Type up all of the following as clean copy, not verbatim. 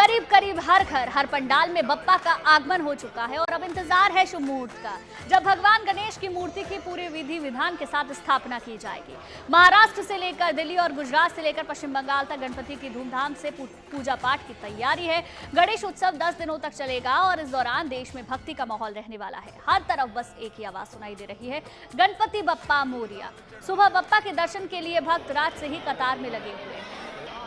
करीब करीब हर घर हर पंडाल में बप्पा का आगमन हो चुका है और अब इंतजार है शुभ मुहूर्त का, जब भगवान गणेश की मूर्ति की पूरे विधि विधान के साथ स्थापना की जाएगी। महाराष्ट्र से लेकर दिल्ली और गुजरात से लेकर पश्चिम बंगाल तक गणपति की धूमधाम से पूजा पाठ की तैयारी है। गणेश उत्सव 10 दिनों तक चलेगा और इस दौरान देश में भक्ति का माहौल रहने वाला है। हर तरफ बस एक ही आवाज सुनाई दे रही है, गणपति बप्पा मोरिया। सुबह बप्पा के दर्शन के लिए भक्त रात से ही कतार में लगे हुए हैं।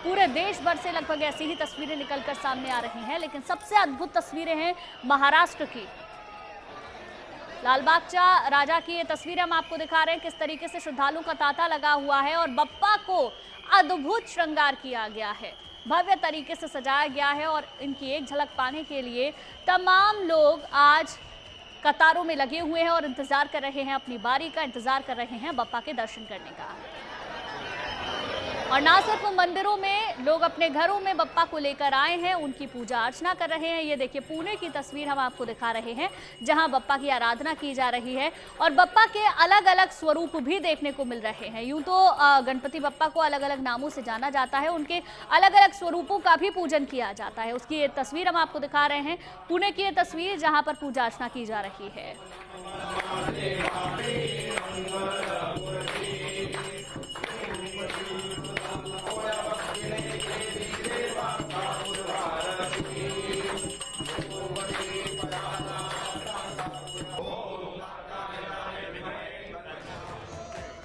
पूरे देश भर से लगभग ऐसी ही तस्वीरें निकलकर सामने आ रही हैं, लेकिन सबसे अद्भुत तस्वीरें हैं महाराष्ट्र की। लालबागचा राजा की ये तस्वीरें हम आपको दिखा रहे हैं, किस तरीके से श्रद्धालुओं का तांता लगा हुआ है और बप्पा को अद्भुत श्रृंगार किया गया है, भव्य तरीके से सजाया गया है और इनकी एक झलक पाने के लिए तमाम लोग आज कतारों में लगे हुए हैं और इंतजार कर रहे हैं, अपनी बारी का इंतजार कर रहे हैं बप्पा के दर्शन करने का। और ना सिर्फ मंदिरों में लोग अपने घरों में बप्पा को लेकर आए हैं, उनकी पूजा अर्चना कर रहे हैं। ये देखिए पुणे की तस्वीर हम आपको दिखा रहे हैं, जहां बप्पा की आराधना की जा रही है और बप्पा के अलग अलग स्वरूप भी देखने को मिल रहे हैं। यूं तो गणपति बप्पा को अलग अलग नामों से जाना जाता है, उनके अलग अलग स्वरूपों का भी पूजन किया जाता है। उसकी ये तस्वीर हम आपको दिखा रहे हैं, पुणे की ये तस्वीर जहां पर पूजा अर्चना की जा रही है।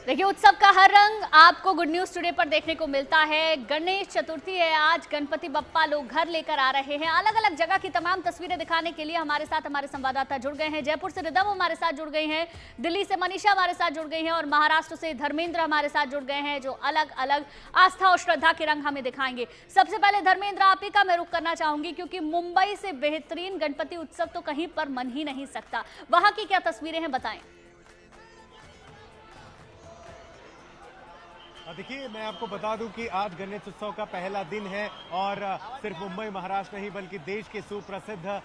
देखिए उत्सव का हर रंग आपको गुड न्यूज टुडे पर देखने को मिलता है। गणेश चतुर्थी है आज, गणपति बप्पा लोग घर लेकर आ रहे हैं। अलग अलग जगह की तमाम तस्वीरें दिखाने के लिए हमारे साथ हमारे संवाददाता जुड़ गए हैं। जयपुर से रिदम हमारे साथ जुड़ गई हैं, दिल्ली से मनीषा हमारे साथ जुड़ गई हैं और महाराष्ट्र से धर्मेंद्र हमारे साथ जुड़ गए हैं, जो अलग अलग आस्था और श्रद्धा के रंग हमें दिखाएंगे। सबसे पहले धर्मेंद्र, आप ही का मैं रुख करना चाहूंगी, क्योंकि मुंबई से बेहतरीन गणपति उत्सव तो कहीं पर मन ही नहीं सकता। वहां की क्या तस्वीरें हैं, बताएं। देखिए, मैं आपको बता दूं कि आज गणेश उत्सव का पहला दिन है और सिर्फ मुंबई महाराष्ट्र नहीं बल्कि देश के सुप्रसिद्ध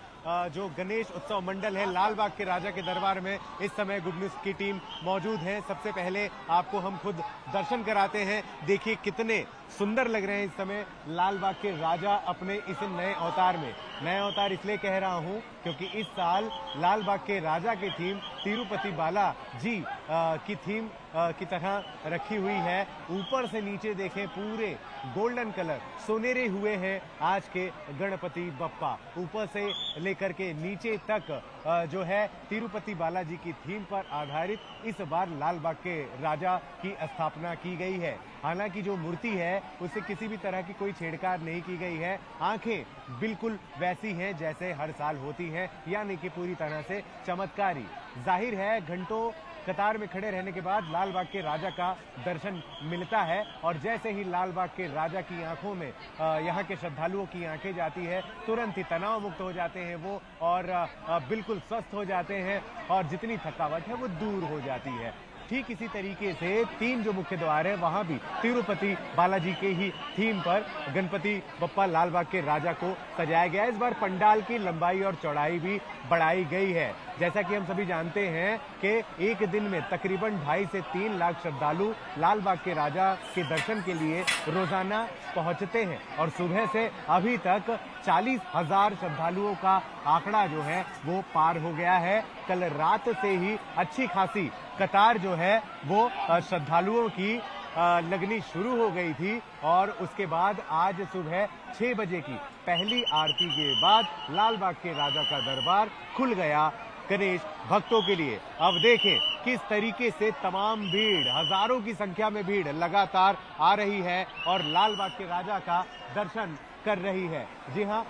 जो गणेश उत्सव मंडल है लालबाग के राजा के दरबार में इस समय गुड न्यूज की टीम मौजूद है। सबसे पहले आपको हम खुद दर्शन कराते हैं। देखिए कितने सुंदर लग रहे हैं इस समय लालबाग के राजा अपने इस नए अवतार में। नए अवतार इसलिए कह रहा हूं क्योंकि इस साल लालबाग के राजा की थीम तिरुपति बाला जी की थीम की तरह रखी हुई है। ऊपर से नीचे देखें, पूरे गोल्डन कलर सोनेरे हुए हैं आज के गणपति बप्पा। ऊपर से लेकर के नीचे तक जो है तिरुपति बालाजी की थीम पर आधारित इस बार लालबाग के राजा की स्थापना की गई है। हालांकि जो मूर्ति है उससे किसी भी तरह की कोई छेड़छाड़ नहीं की गई है। आंखें बिल्कुल वैसी हैं जैसे हर साल होती हैं, यानी कि पूरी तरह से चमत्कारी। जाहिर है घंटों कतार में खड़े रहने के बाद लालबाग के राजा का दर्शन मिलता है और जैसे ही लालबाग के राजा की आंखों में यहाँ के श्रद्धालुओं की आंखें जाती है, तुरंत ही तनाव मुक्त हो जाते हैं वो और बिल्कुल स्वस्थ हो जाते हैं और जितनी थकावट है वो दूर हो जाती है। ठीक इसी तरीके से 3 जो मुख्य द्वार है वहां भी तिरुपति बालाजी के ही थीम पर गणपति बप्पा लालबाग के राजा को सजाया गया है। इस बार पंडाल की लंबाई और चौड़ाई भी बढ़ाई गई है। जैसा कि हम सभी जानते हैं कि एक दिन में तकरीबन 2.5 से 3 लाख श्रद्धालु लालबाग के राजा के दर्शन के लिए रोजाना पहुंचते हैं और सुबह से अभी तक 40,000 श्रद्धालुओं का आंकड़ा जो है वो पार हो गया है। कल रात से ही अच्छी खासी कतार जो है वो श्रद्धालुओं की लगनी शुरू हो गई थी और उसके बाद आज सुबह 6 बजे की पहली आरती के बाद लालबाग के राजा का दरबार खुल गया गणेश भक्तों के लिए। अब देखें किस तरीके से तमाम भीड़, हजारों की संख्या में भीड़ लगातार आ रही है और लालबाग के राजा का दर्शन कर रही है। जी हाँ,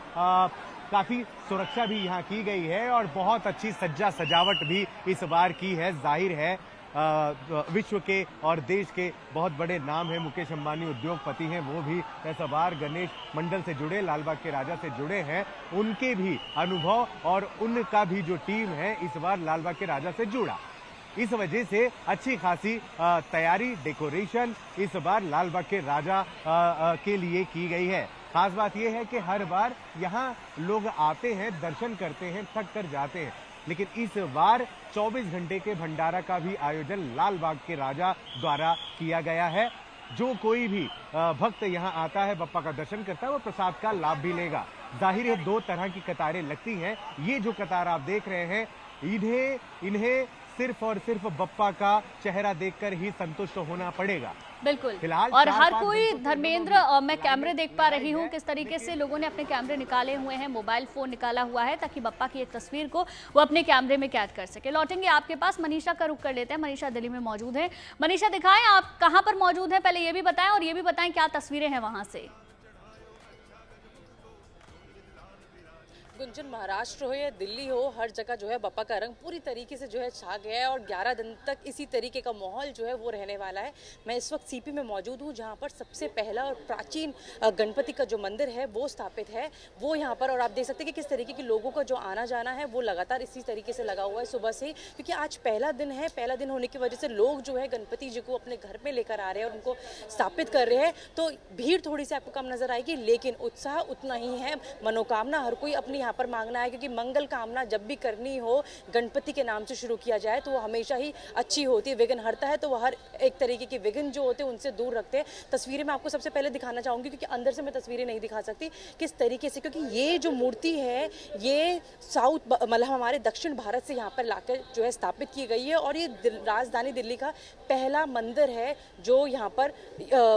काफी सुरक्षा भी यहाँ की गई है और बहुत अच्छी सज्जा सजावट भी इस बार की है। जाहिर है विश्व के और देश के बहुत बड़े नाम हैं, मुकेश अंबानी उद्योगपति हैं, वो भी इस बार गणेश मंडल से जुड़े, लालबाग के राजा से जुड़े हैं। उनके भी अनुभव और उनका भी जो टीम है इस बार लालबाग के राजा से जुड़ा। इस वजह से अच्छी खासी तैयारी, डेकोरेशन इस बार लालबाग के राजा के लिए की गई है। खास बात यह है कि हर बार यहाँ लोग आते हैं, दर्शन करते हैं, थक कर जाते हैं, लेकिन इस बार 24 घंटे के भंडारा का भी आयोजन लालबाग के राजा द्वारा किया गया है। जो कोई भी भक्त यहाँ आता है, बप्पा का दर्शन करता है, वो प्रसाद का लाभ भी लेगा। जाहिर है 2 तरह की कतारें लगती हैं। ये जो कतार आप देख रहे हैं, इन्हें सिर्फ और सिर्फ बप्पा का चेहरा देखकर ही संतुष्ट होना पड़ेगा। बिल्कुल। फिलहाल और हर कोई धर्मेंद्र, मैं कैमरे देख पा रही हूँ किस तरीके से लोगों ने अपने कैमरे निकाले हुए हैं, मोबाइल फोन निकाला हुआ है ताकि बप्पा की एक तस्वीर को वो अपने कैमरे में कैद कर सके। लौटेंगे आपके पास, मनीषा का रुख कर लेते हैं। मनीषा दिल्ली में मौजूद है। मनीषा, दिखाएं आप कहाँ पर मौजूद हैं, पहले ये भी बताएं और ये भी बताएं क्या तस्वीरें हैं वहां से। गुंजन, महाराष्ट्र हो या दिल्ली हो, हर जगह जो है बप्पा का रंग पूरी तरीके से जो है छा गया है और 11 दिन तक इसी तरीके का माहौल जो है वो रहने वाला है। मैं इस वक्त सीपी में मौजूद हूँ, जहाँ पर सबसे पहला और प्राचीन गणपति का जो मंदिर है वो स्थापित है, वो यहाँ पर। और आप देख सकते हैं कि किस तरीके के लोगों का जो आना जाना है वो लगातार इसी तरीके से लगा हुआ है सुबह से ही, क्योंकि आज पहला दिन है। पहला दिन होने की वजह से लोग जो है गणपति जी को अपने घर में लेकर आ रहे हैं और उनको स्थापित कर रहे हैं। तो भीड़ थोड़ी सी आपको कम नजर आएगी, लेकिन उत्साह उतना ही है। मनोकामना हर कोई अपनी पर मांगना है, क्योंकि मंगल कामना जब भी करनी हो गणपति के नाम से शुरू किया जाए तो वो हमेशा ही अच्छी होती है। विघ्न हरता है, तो वो हर एक तरीके के विघ्न जो होते हैं उनसे दूर रखते हैं। तस्वीरें मैं आपको सबसे पहले दिखाना चाहूंगी, क्योंकि अंदर से मैं तस्वीरें नहीं दिखा सकती किस तरीके से, क्योंकि ये जो मूर्ति है ये साउथ मतलब हमारे दक्षिण भारत से यहाँ पर लाकर जो है स्थापित की गई है। और ये राजधानी दिल्ली का पहला मंदिर है जो यहाँ पर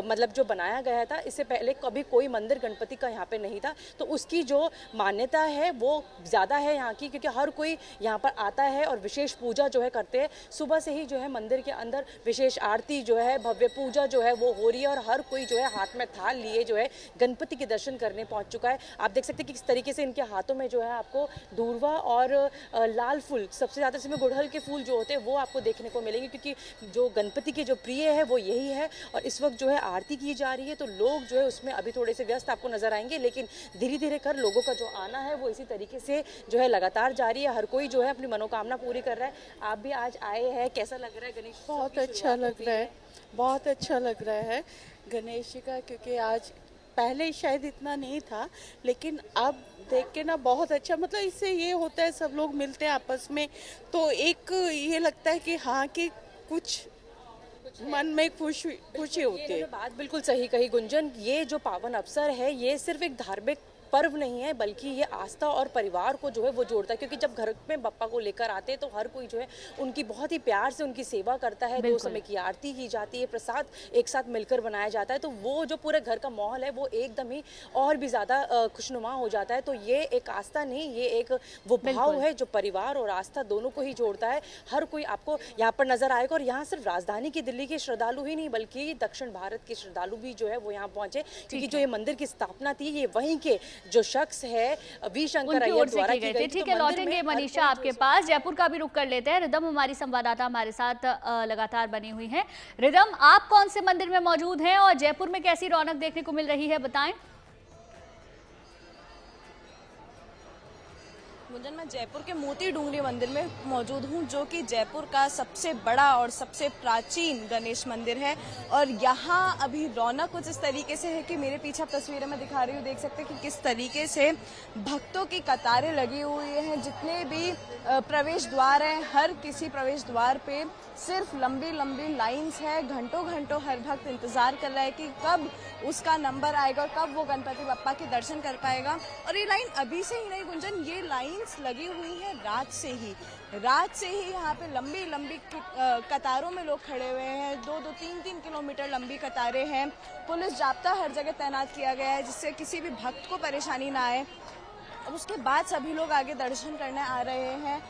मतलब जो बनाया गया था। इससे पहले कभी कोई मंदिर गणपति का यहाँ पे नहीं था, तो उसकी जो मान्यता है वो ज़्यादा है यहाँ की, क्योंकि हर कोई यहाँ पर आता है और विशेष पूजा जो है करते हैं। सुबह से ही जो है मंदिर के अंदर विशेष आरती जो है, भव्य पूजा जो है वो हो रही है और हर कोई जो है हाथ में थाल लिए जो है गणपति के दर्शन करने पहुँच चुका है। आप देख सकते हैं कि किस तरीके से इनके हाथों में जो है आपको दूर्वा और लाल फूल, सबसे ज़्यादा इसमें गुड़हल के फूल जो होते हैं वो आपको देखने को मिलेंगे, क्योंकि जो गणपति के जो प्रिय है वो यही है। और इस वक्त जो है आरती की जा रही है, तो लोग जो है उसमें अभी थोड़े से व्यस्त आपको नजर आएंगे, लेकिन धीरे धीरे कर लोगों का जो आना है वो इसी तरीके से जो है लगातार जारी है। हर कोई जो है अपनी मनोकामना पूरी कर रहा है। आप भी आज आए हैं, कैसा लग रहा है गणेश? बहुत अच्छा लग रहा है, बहुत अच्छा लग रहा है गणेश जी का, क्योंकि आज पहले शायद इतना नहीं था, लेकिन अब देख के ना बहुत अच्छा, मतलब इससे ये होता है सब लोग मिलते हैं आपस में, तो एक ये लगता है कि हाँ कि कुछ मन में खुशी होती है। बात बिल्कुल सही कही गुंजन। ये जो पावन अवसर है ये सिर्फ एक धार्मिक पर्व नहीं है, बल्कि ये आस्था और परिवार को जो है वो जोड़ता है, क्योंकि जब घर में बप्पा को लेकर आते हैं तो हर कोई जो है उनकी बहुत ही प्यार से उनकी सेवा करता है। 2 समय की आरती की जाती है, प्रसाद एक साथ मिलकर बनाया जाता है, तो वो जो पूरे घर का माहौल है वो एकदम ही और भी ज़्यादा खुशनुमा हो जाता है। तो ये एक आस्था नहीं, ये एक वो भाव है जो परिवार और आस्था दोनों को ही जोड़ता है। हर कोई आपको यहाँ पर नजर आएगा, और यहाँ सिर्फ राजधानी की दिल्ली के श्रद्धालु ही नहीं बल्कि दक्षिण भारत के श्रद्धालु भी जो है वो यहाँ पहुंचे, क्योंकि जो ये मंदिर की स्थापना थी ये वहीं के जो शख्स है वी शंकर अय्यर द्वारा की गई। ठीक है, लौटेंगे मनीषा आपके पास। जयपुर का भी रुख कर लेते हैं। रिदम हमारी संवाददाता हमारे साथ लगातार बनी हुई है। रिदम, आप कौन से मंदिर में मौजूद हैं और जयपुर में कैसी रौनक देखने को मिल रही है, बताएं। गुंजन, मैं जयपुर के मोती डूंगरी मंदिर में मौजूद हूं, जो कि जयपुर का सबसे बड़ा और सबसे प्राचीन गणेश मंदिर है। और यहाँ अभी रौनक कुछ इस तरीके से है कि मेरे पीछे आप तस्वीरें में दिखा रही हूँ, देख सकते हैं कि किस तरीके से भक्तों की कतारें लगी हुई हैं। जितने भी प्रवेश द्वार हैं, हर किसी प्रवेश द्वार पे सिर्फ लंबी लंबी लाइंस है। घंटों घंटों हर भक्त इंतजार कर रहा है कि कब उसका नंबर आएगा और कब वो गणपति बप्पा के दर्शन कर पाएगा। और ये लाइन अभी से ही नहीं गुंजन, ये लाइंस लगी हुई है रात से ही यहाँ पे लंबी लंबी कतारों में लोग खड़े हुए हैं। 2-2, 3-3 किलोमीटर लंबी कतारें हैं। पुलिस जाब्ता हर जगह तैनात किया गया है, जिससे किसी भी भक्त को परेशानी ना आए। अब उसके बाद सभी लोग आगे दर्शन करने आ रहे हैं।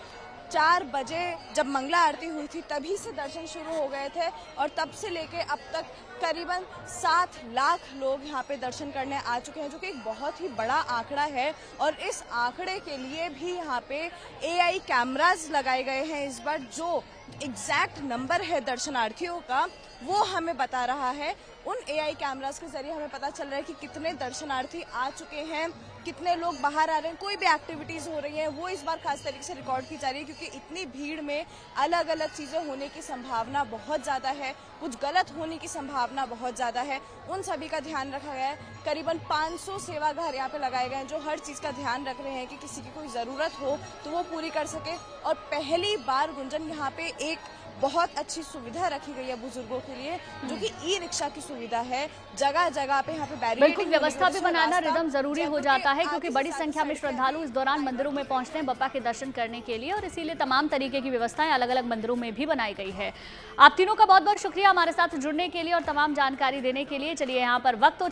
4 बजे जब मंगला आरती हुई थी तभी से दर्शन शुरू हो गए थे, और तब से लेके अब तक करीबन 7 लाख लोग यहाँ पे दर्शन करने आ चुके हैं, जो कि एक बहुत ही बड़ा आंकड़ा है। और इस आंकड़े के लिए भी यहाँ पे AI कैमरास लगाए गए हैं इस बार। जो एग्जैक्ट नंबर है दर्शनार्थियों का वो हमें बता रहा है। उन AI कैमरास के जरिए हमें पता चल रहा है कि कितने दर्शनार्थी आ चुके हैं, कितने लोग बाहर आ रहे हैं, कोई भी एक्टिविटीज हो रही है वो इस बार खास तरीके से रिकॉर्ड की जा रही है, क्योंकि इतनी भीड़ में अलग अलग चीजें होने की संभावना बहुत ज्यादा है, कुछ गलत होने की संभावना बहुत ज्यादा है। उन सभी का ध्यान रखा गया है। करीबन 500 सेवा घर यहाँ पे लगाए गए हैं, जो हर चीज का ध्यान रख रहे हैं कि किसी की कोई जरूरत हो तो वो पूरी कर सके। और पहली बार गुंजन यहाँ पे एक बहुत अच्छी सुविधा रखी गई है बुजुर्गों के लिए, जो कि ई रिक्शा की सुविधा है। जगह जगह पे यहाँ पे बैरिकेडिंग, बिल्कुल व्यवस्था भी बनाना रिदम जरूरी हो जाता है, क्योंकि बड़ी संख्या में श्रद्धालु इस दौरान मंदिरों में पहुंचते हैं बप्पा के दर्शन करने के लिए, और इसीलिए तमाम तरीके की व्यवस्थाएं अलग अलग मंदिरों में भी बनाई गई है। आप तीनों का बहुत बहुत शुक्रिया हमारे साथ जुड़ने के लिए और तमाम जानकारी देने के लिए। चलिए यहाँ पर वक्त हो